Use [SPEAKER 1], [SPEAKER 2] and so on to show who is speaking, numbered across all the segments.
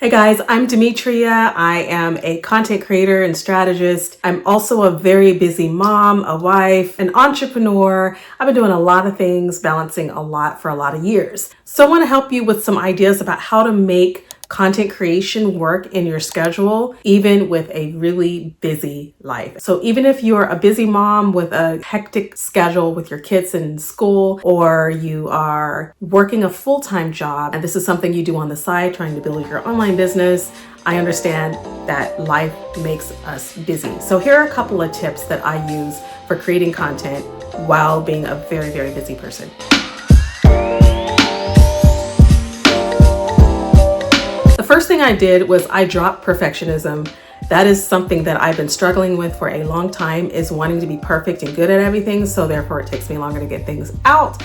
[SPEAKER 1] Hey guys, I'm Demetria. I am a content creator and strategist. I'm also a very busy mom, a wife, an entrepreneur. I've been doing a lot of things, balancing a lot for a lot of years. So I want to help you with some ideas about how to make content creation work in your schedule, even with a really busy life. So even if you're a busy mom with a hectic schedule with your kids in school, or you are working a full-time job, and this is something you do on the side, trying to build your online business, I understand that life makes us busy. So here are a couple of tips that I use for creating content while being a very, very busy person. The first thing I did was I dropped perfectionism. That is something that I've been struggling with for a long time, is wanting to be perfect and good at everything. So therefore it takes me longer to get things out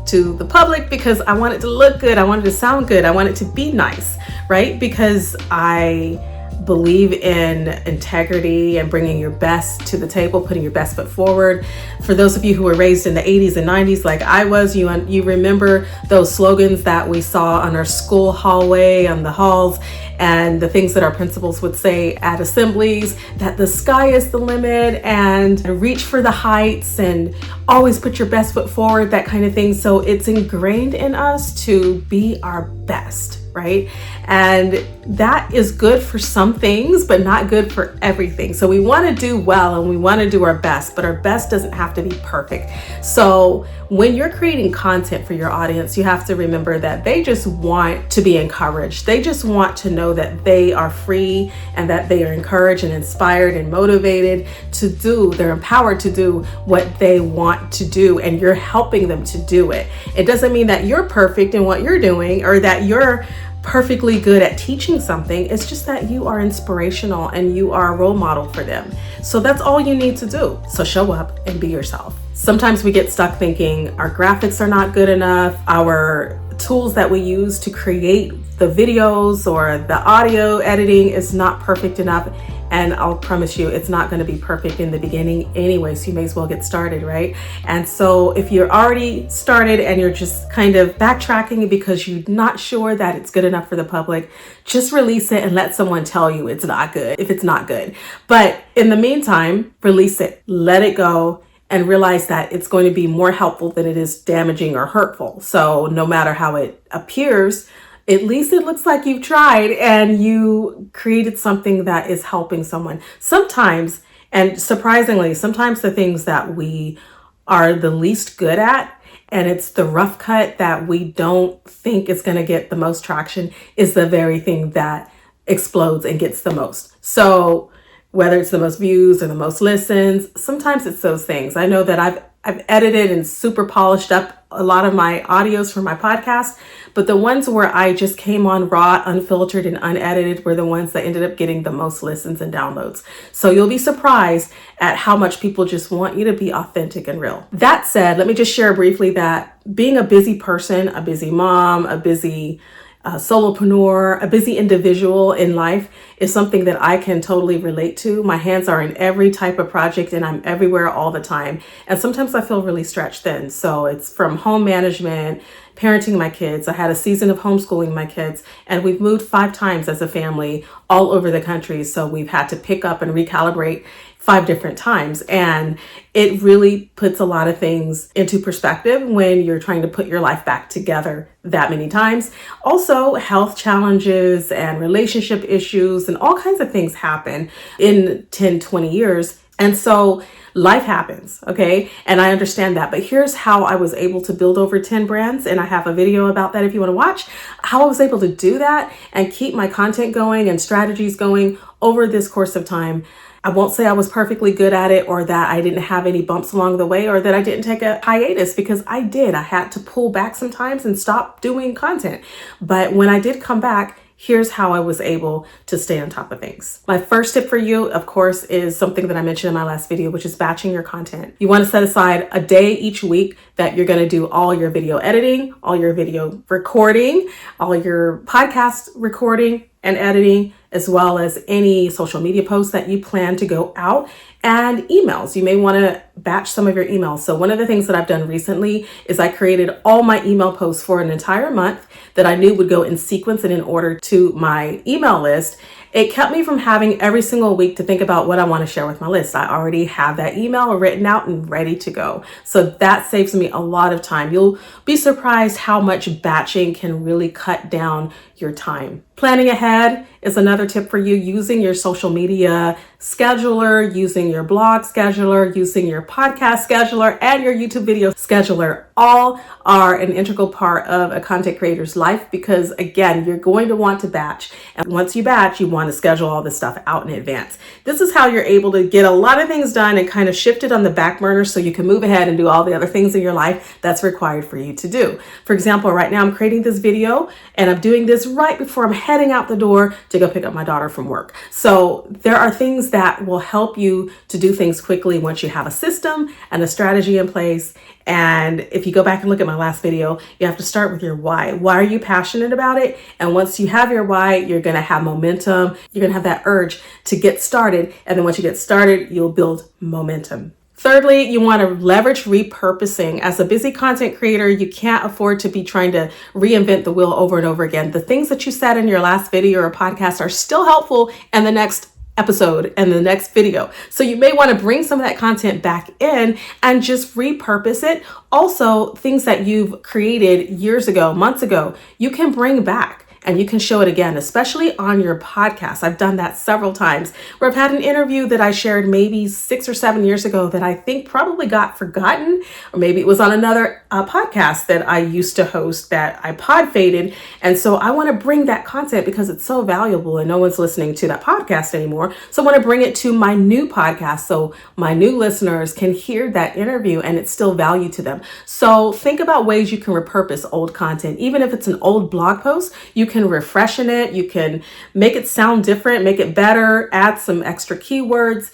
[SPEAKER 1] to the public because I want it to look good. I want it to sound good. I want it to be nice, right? Because I believe in integrity and bringing your best to the table, putting your best foot forward. For those of you who were raised in the 80s and 90s like I was, you remember those slogans that we saw on our school hallway, on the halls, and the things that our principals would say at assemblies, that the sky is the limit and reach for the heights and always put your best foot forward, that kind of thing. So it's ingrained in us to be our best, right? And that is good for some things, but not good for everything. So we want to do well and we want to do our best, but our best doesn't have to be perfect. So when you're creating content for your audience, you have to remember that they just want to be encouraged. They just want to know that they are free and that they are encouraged and inspired and motivated to do, they're empowered to do what they want to do, and you're helping them to do it. It doesn't mean that you're perfect in what you're doing or that you're perfectly good at teaching something. It's just that you are inspirational and you are a role model for them. So that's all you need to do. So show up and be yourself. Sometimes we get stuck thinking our graphics are not good enough, our tools that we use to create the videos or the audio editing is not perfect enough. And I'll promise you, it's not going to be perfect in the beginning anyway, so you may as well get started, right? And so if you're already started and you're just kind of backtracking because you're not sure that it's good enough for the public, just release it and let someone tell you it's not good if it's not good. But in the meantime, release it, let it go, and realize that it's going to be more helpful than it is damaging or hurtful. So no matter how it appears, at least it looks like you've tried and you created something that is helping someone. Sometimes, and surprisingly, sometimes the things that we are the least good at, and it's the rough cut that we don't think is going to get the most traction, is the very thing that explodes and gets the most. So whether it's the most views or the most listens, sometimes it's those things. I know that I've edited and super polished up a lot of my audios for my podcast, but the ones where I just came on raw, unfiltered, and unedited were the ones that ended up getting the most listens and downloads. So you'll be surprised at how much people just want you to be authentic and real. That said, let me just share briefly that being a busy person, a busy mom, a busy solopreneur, a busy individual in life is something that I can totally relate to. My hands are in every type of project and I'm everywhere all the time. And sometimes I feel really stretched thin. So it's from home management, parenting my kids. I had a season of homeschooling my kids, and we've moved 5 times as a family all over the country. So we've had to pick up and recalibrate 5 different times. And it really puts a lot of things into perspective when you're trying to put your life back together that many times. Also, health challenges and relationship issues and all kinds of things happen in 10, 20 years. And so life happens, okay? And I understand that. But here's how I was able to build over 10 brands. And I have a video about that if you want to watch, how I was able to do that and keep my content going and strategies going over this course of time. I won't say I was perfectly good at it or that I didn't have any bumps along the way or that I didn't take a hiatus, because I did. I had to pull back sometimes and stop doing content. But when I did come back, here's how I was able to stay on top of things. My first tip for you, of course, is something that I mentioned in my last video, which is batching your content. You want to set aside a day each week that you're going to do all your video editing, all your video recording, all your podcast recording and editing, as well as any social media posts that you plan to go out, and emails. You may want to batch some of your emails. So one of the things that I've done recently is I created all my email posts for an entire month that I knew would go in sequence and in order to my email list. It kept me from having every single week to think about what I want to share with my list. I already have that email written out and ready to go. So that saves me a lot of time. You'll be surprised how much batching can really cut down your time. Planning ahead is another tip for you. Using your social media scheduler, using your blog scheduler, using your podcast scheduler, and your YouTube video scheduler all are an integral part of a content creator's life, because again, you're going to want to batch. And once you batch, you want to schedule all this stuff out in advance. This is how you're able to get a lot of things done and kind of shift it on the back burner so you can move ahead and do all the other things in your life that's required for you to do. For example, right now I'm creating this video and I'm doing this right before I'm heading out the door to go pick up my daughter from work. So there are things that will help you to do things quickly once you have a system and a strategy in place. And if you go back and look at my last video, you have to start with your why. Why are you passionate about it? And once you have your why, you're going to have momentum. You're going to have that urge to get started. And then once you get started, you'll build momentum. Thirdly, you want to leverage repurposing. As a busy content creator, you can't afford to be trying to reinvent the wheel over and over again. The things that you said in your last video or podcast are still helpful in the next episode and the next video. So you may want to bring some of that content back in and just repurpose it. Also, things that you've created years ago, months ago, you can bring back and you can show it again, especially on your podcast. I've done that several times where I've had an interview that I shared maybe 6 or 7 years ago that I think probably got forgotten, or maybe it was on another podcast that I used to host that I pod faded. And so I want to bring that content because it's so valuable and no one's listening to that podcast anymore. So I want to bring it to my new podcast so my new listeners can hear that interview and it's still value to them. So think about ways you can repurpose old content. Even if it's an old blog post, you can refreshen it, you can make it sound different, make it better, add some extra keywords,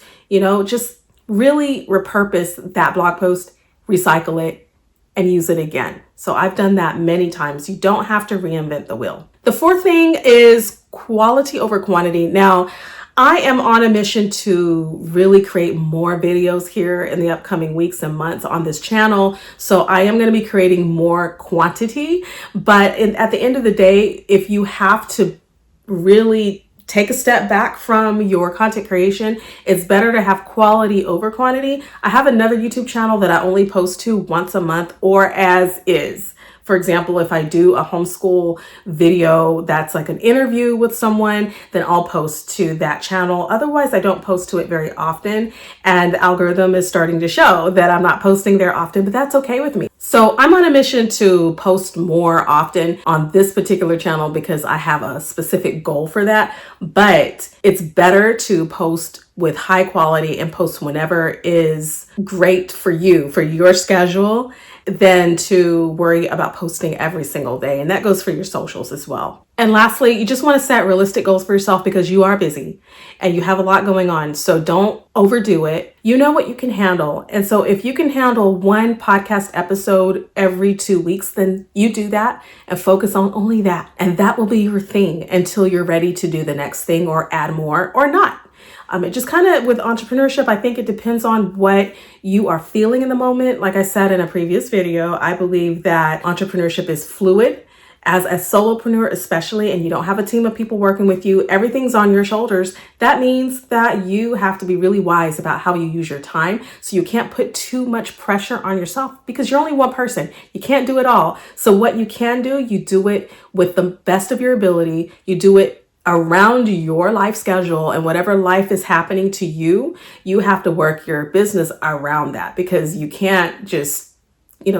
[SPEAKER 1] just really repurpose that blog post, recycle it, and use it again. So I've done that many times. You don't have to reinvent the wheel. The fourth thing is quality over quantity. Now, I am on a mission to really create more videos here in the upcoming weeks and months on this channel. So I am going to be creating more quantity. But at the end of the day, if you have to really take a step back from your content creation, it's better to have quality over quantity. I have another YouTube channel that I only post to once a month or as is. For example, if I do a homeschool video that's like an interview with someone, then I'll post to that channel. Otherwise, I don't post to it very often. And the algorithm is starting to show that I'm not posting there often, but that's okay with me. So I'm on a mission to post more often on this particular channel because I have a specific goal for that. But it's better to post with high quality and post whenever is great for you, for your schedule, than to worry about posting every single day. And that goes for your socials as well. And lastly, you just want to set realistic goals for yourself because you are busy and you have a lot going on. So don't overdo it. You know what you can handle. And so if you can handle one podcast episode every 2 weeks, then you do that and focus on only that. And that will be your thing until you're ready to do the next thing or add more or not. It just kind of with entrepreneurship, I think it depends on what you are feeling in the moment. Like I said in a previous video, I believe that entrepreneurship is fluid. As a solopreneur especially, and you don't have a team of people working with you, everything's on your shoulders. That means that you have to be really wise about how you use your time. So you can't put too much pressure on yourself because you're only one person. You can't do it all. So what you can do, you do it with the best of your ability. You do it around your life schedule, and whatever life is happening to you, you have to work your business around that because you can't just,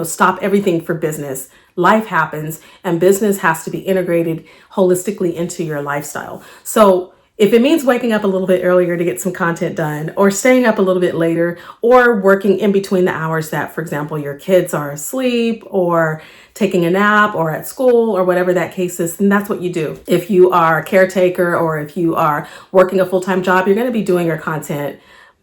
[SPEAKER 1] stop everything for business. Life happens and business has to be integrated holistically into your lifestyle. So if it means waking up a little bit earlier to get some content done, or staying up a little bit later, or working in between the hours that, for example, your kids are asleep or taking a nap or at school or whatever that case is, then that's what you do. If you are a caretaker or if you are working a full-time job, you're going to be doing your content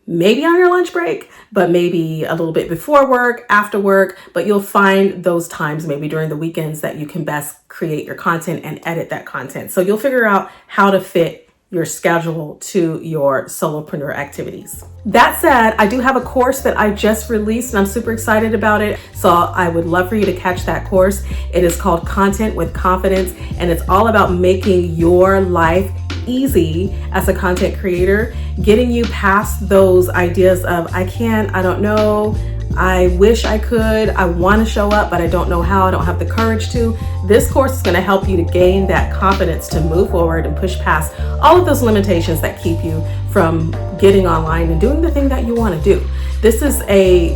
[SPEAKER 1] maybe on your lunch break, but maybe a little bit before work, after work, but you'll find those times maybe during the weekends that you can best create your content and edit that content. So you'll figure out how to fit your schedule to your solopreneur activities. That said, I do have a course that I just released and I'm super excited about it. So I would love for you to catch that course. It is called Content with Confidence, and it's all about making your life easy as a content creator, getting you past those ideas of I can't, I don't know, I wish I could, I want to show up, but I don't know how, I don't have the courage to. This course is going to help you to gain that confidence to move forward and push past all of those limitations that keep you from getting online and doing the thing that you want to do. This is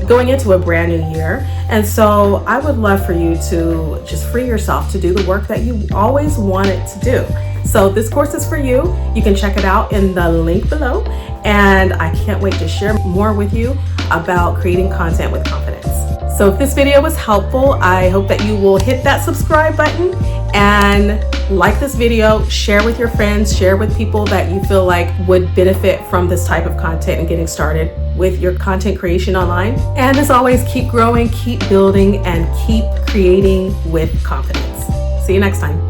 [SPEAKER 1] going into a brand new year, and so I would love for you to just free yourself to do the work that you always wanted to do. So this course is for you. You can check it out in the link below, and I can't wait to share more with you about creating content with confidence. So if this video was helpful, I hope that you will hit that subscribe button and like this video, share with your friends, share with people that you feel like would benefit from this type of content and getting started with your content creation online. And as always, keep growing, keep building, and keep creating with confidence. See you next time.